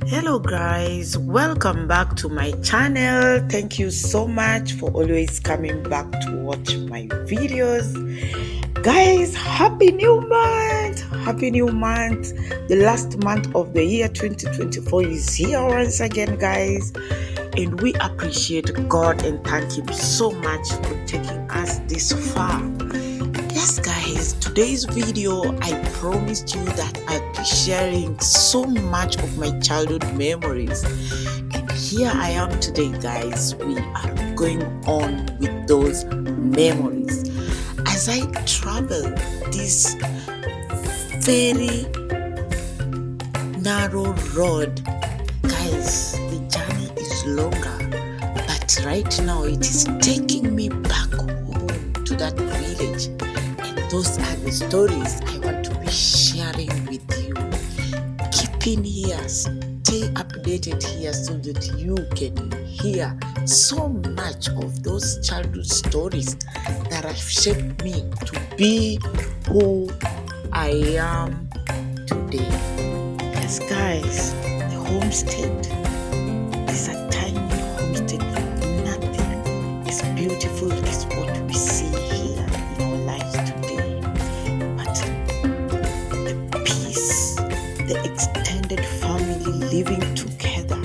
Hello guys, welcome back to my channel. Thank you so much for always coming back to watch my videos. Guys, happy new month. Happy new month. The last month of the year 2024 is here once again, guys, and we appreciate God and thank him so much for taking us this far. Yes guys, today's video I promised you that I'll be sharing so much of my childhood memories, and here I am today guys. We are going on with those memories as I travel this very narrow road. Guys, the journey is longer, but right now it is taking me back home to that village. Those are the stories I want to be sharing with you. Keep in here, stay updated here so that you can hear so much of those childhood stories that have shaped me to be who I am today. Yes, guys, the homestead is a tiny homestead. Nothing is beautiful as what we see here in our lives today. The extended family living together,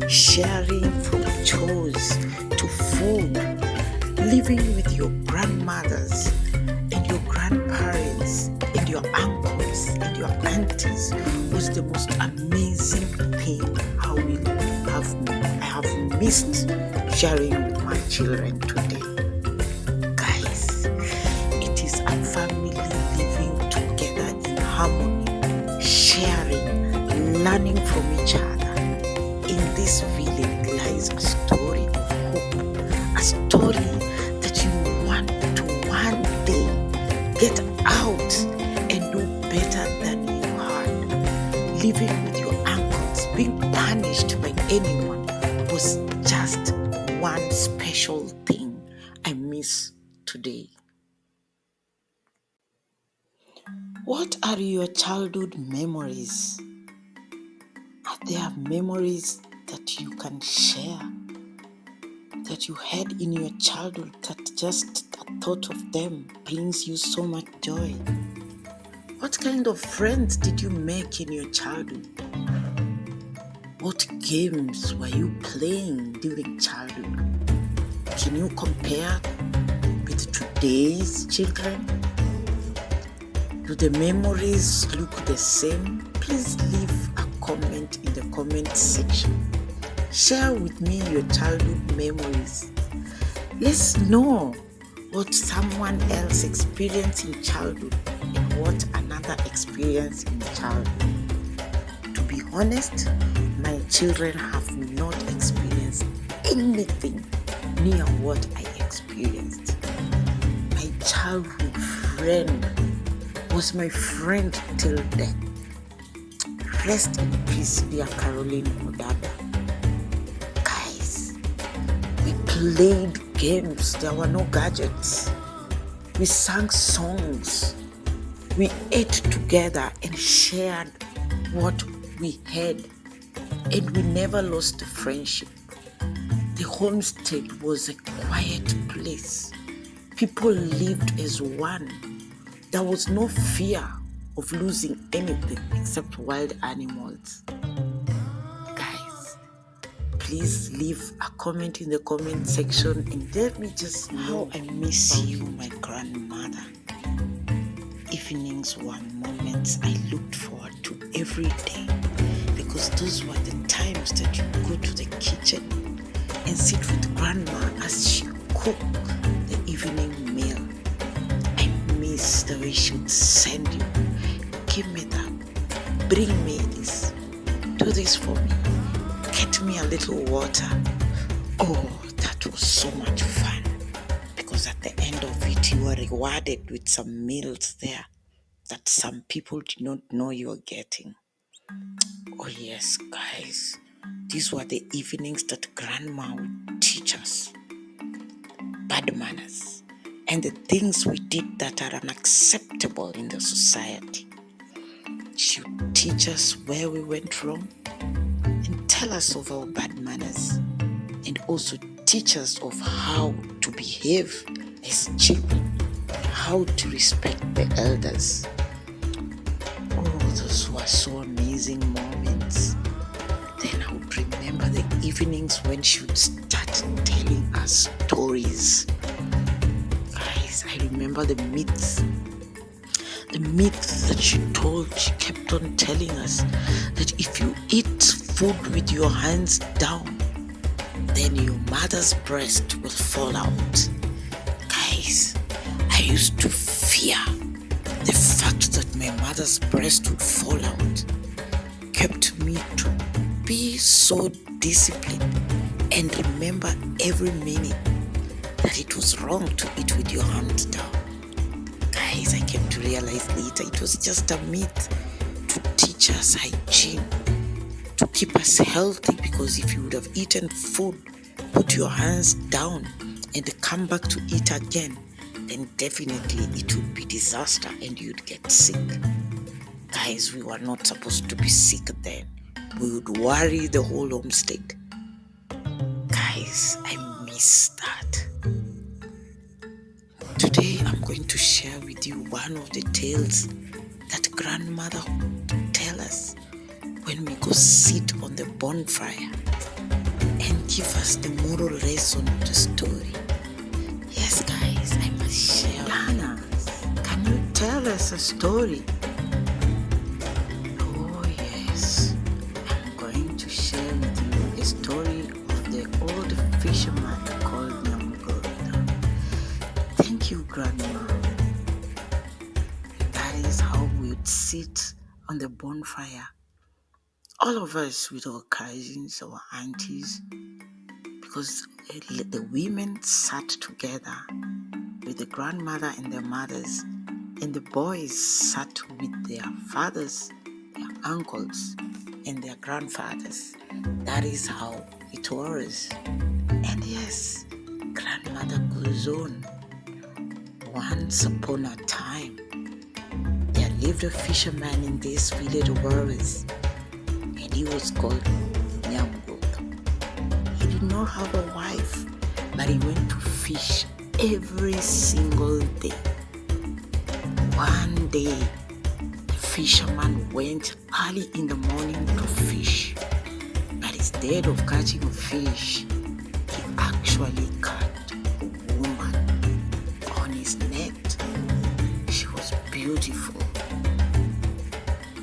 sharing from chores to food, living with your grandmothers and your grandparents and your uncles and your aunties was the most amazing thing. I have missed sharing with my children today. Guys, it is a family living together in harmony, sharing, learning from each other. In this village lies a story of hope, a story that you want to one day get out and do better than you had. Living with your uncles, being punished by anyone was just one special thing I miss today. What are your childhood memories? Are there memories that you can share that you had in your childhood that just the thought of them brings you so much joy? What kind of friends did you make in your childhood? What games were you playing during childhood? Can you compare with today's children? Do the memories look the same? Please leave a comment in the comment section. Share with me your childhood memories. Let's know what someone else experienced in childhood and what another experienced in childhood. To be honest, my children have not experienced anything near what I experienced. My childhood friend was my friend till death. Rest in peace, dear Caroline Odaba. Guys, we played games. There were no gadgets. We sang songs. We ate together and shared what we had. And we never lost the friendship. The homestead was a quiet place. People lived as one. There was no fear of losing anything except wild animals. Guys, please leave a comment in the comment section and let me just know how I miss you, my grandmother. Evenings were moments I looked forward to every day because those were the times that you go to the kitchen and sit with grandma as she cooked the evening meal. The way she would send you, give me that, bring me this, do this for me, get me a little water. Oh, that was so much fun because at the end of it you were rewarded with some meals there that some people did not know you were getting. Oh yes, guys, these were the evenings that grandma would teach us bad manners and the things we did that are unacceptable in the society. She would teach us where we went wrong and tell us of our bad manners and also teach us of how to behave as children, how to respect the elders. Oh, those were so amazing moments. Then I would remember the evenings when she would start telling us stories. Guys, I remember the myths that she told. She kept on telling us that if you eat food with your hands down, then your mother's breast will fall out. Guys, I used to fear the fact that my mother's breast would fall out. Kept me to be so disciplined and remember every minute that it was wrong to eat with your hands down. Guys, I came to realize later it was just a myth to teach us hygiene, to keep us healthy, because if you would have eaten food, put your hands down and come back to eat again, then definitely it would be disaster and you'd get sick. Guys, we were not supposed to be sick then. We would worry the whole homestead. Guys, I miss that. Today I'm going to share with you one of the tales that grandmother would tell us when we go sit on the bonfire and give us the moral lesson of the story. Yes, guys, I must share. Dana, can you tell us a story? Oh, yes. I'm going to share with you a story of the old fisherman called Nyamugota. Thank you, Grandma. That is how we would sit on the bonfire. All of us with our cousins, our aunties, because the women sat together with the grandmother and their mothers, and the boys sat with their fathers, their uncles, and their grandfathers. That is how it was. And yes, grandmother goes on. Once upon a time, there lived a fisherman in this village of ours, and he was called Nyamugota. He did not have a wife, but he went to fish every single day. One day, the fisherman went early in the morning to fish, but instead of catching a fish, he actually caught a woman on his net. She was beautiful,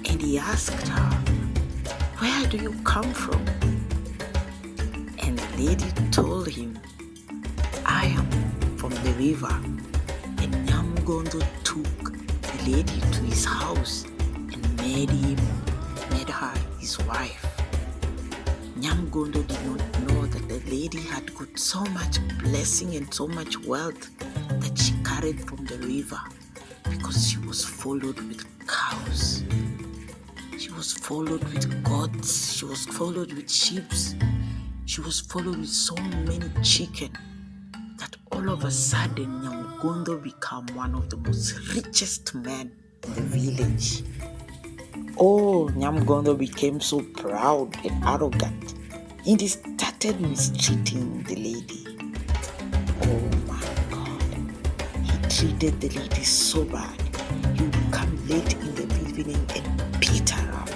and he asked her, "Where do you come from?" And the lady told him, "I am from the river." And Nyamgondo took the lady to his house and made her his wife. Nyamgondo did not know that the lady had got so much blessing and so much wealth that she carried from the river, because she was followed with cows. She was followed with goats. She was followed with sheep. She was followed with so many chicken that all of a sudden Nyamgondo became one of the most richest men in the village. Oh, Nyamgondo became so proud and arrogant, and he started mistreating the lady. Oh my God, he treated the lady so bad. He would come late in the evening and beat her up.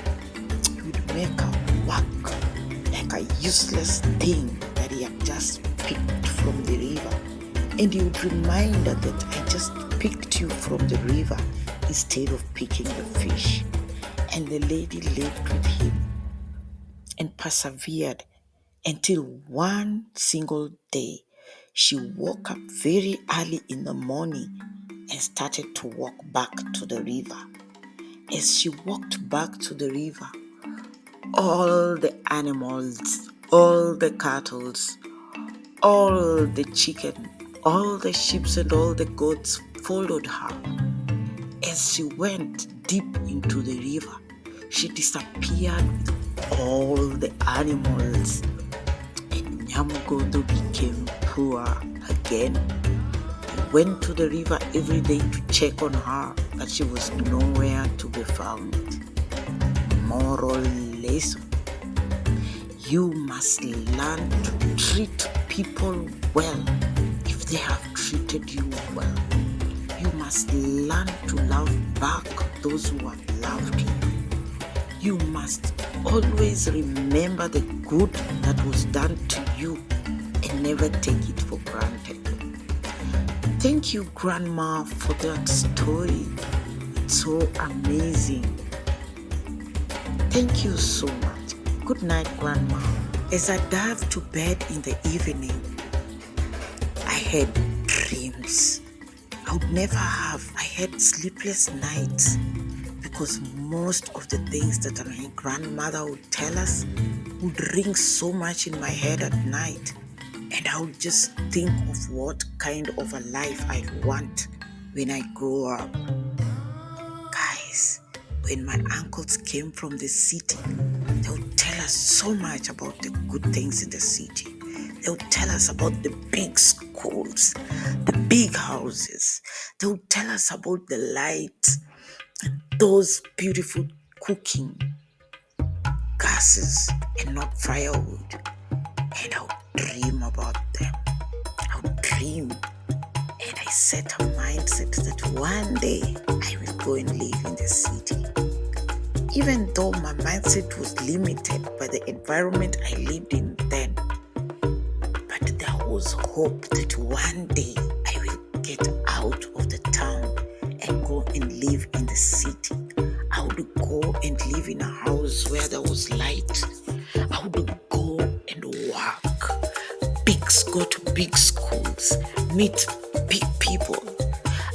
He would make her work like a useless thing that he had just picked from the river. And he would remind her that I just picked you from the river instead of picking the fish. And the lady lived with him and persevered until one single day she woke up very early in the morning and started to walk back to the river. As she walked back to the river, all the animals, all the cattle, all the chicken, all the sheep and all the goats followed her. As she went deep into the river, she disappeared with all the animals, and Nyamgondo became poor again. He went to the river every day to check on her, but she was nowhere to be found. Moral lesson: You must learn to treat people well if they have treated you well. You must learn to love back those who have loved you. You must always remember the good that was done to you and never take it for granted. Thank you, Grandma, for that story. It's so amazing. Thank you so much. Good night, Grandma. As I dive to bed in the evening, I had dreams I would never have. I had sleepless nights because most of the things that my grandmother would tell us would ring so much in my head at night. And I would just think of what kind of a life I want when I grow up. Guys, when my uncles came from the city, they would tell us so much about the good things in the city. They would tell us about the big schools, the big houses. They would tell us about the lights, those beautiful cooking gases and not firewood. And I would dream about them. I would dream. And I set a mindset that one day I will go and live in the city. Even though my mindset was limited by the environment I lived in then, but there was hope that one day I will get out of the town and go and live in the city. I would go and live in a house where there was light. I would go and work, go to big schools, meet big people.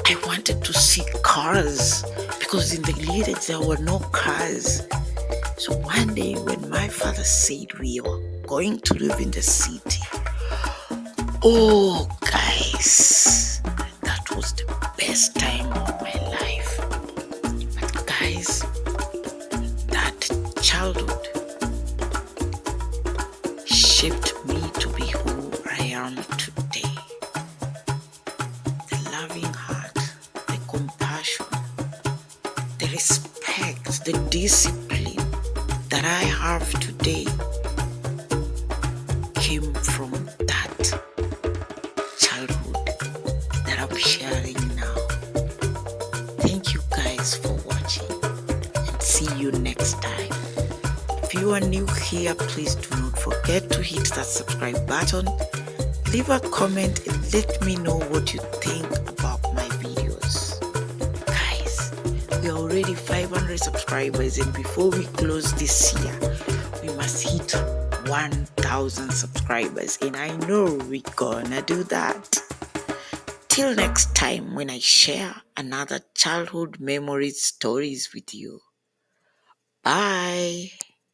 I wanted to see cars because in the village there were no cars. So one day when my father said we were going to live in the city, oh guys, that was the best time of my life. But guys, that childhood shaped me to be who I am today. The loving heart, the compassion, the respect, the discipline that I have today came from that childhood that I'm sharing now. Thank you guys for watching and see you next time. If you are new here, please do not forget to hit that subscribe button. Leave a comment and let me know what you think about my videos. Guys, we are already 500 subscribers, and before we close this year, we must hit 1,000 subscribers, and I know we're gonna do that. Till next time when I share another childhood memories stories with you. Bye.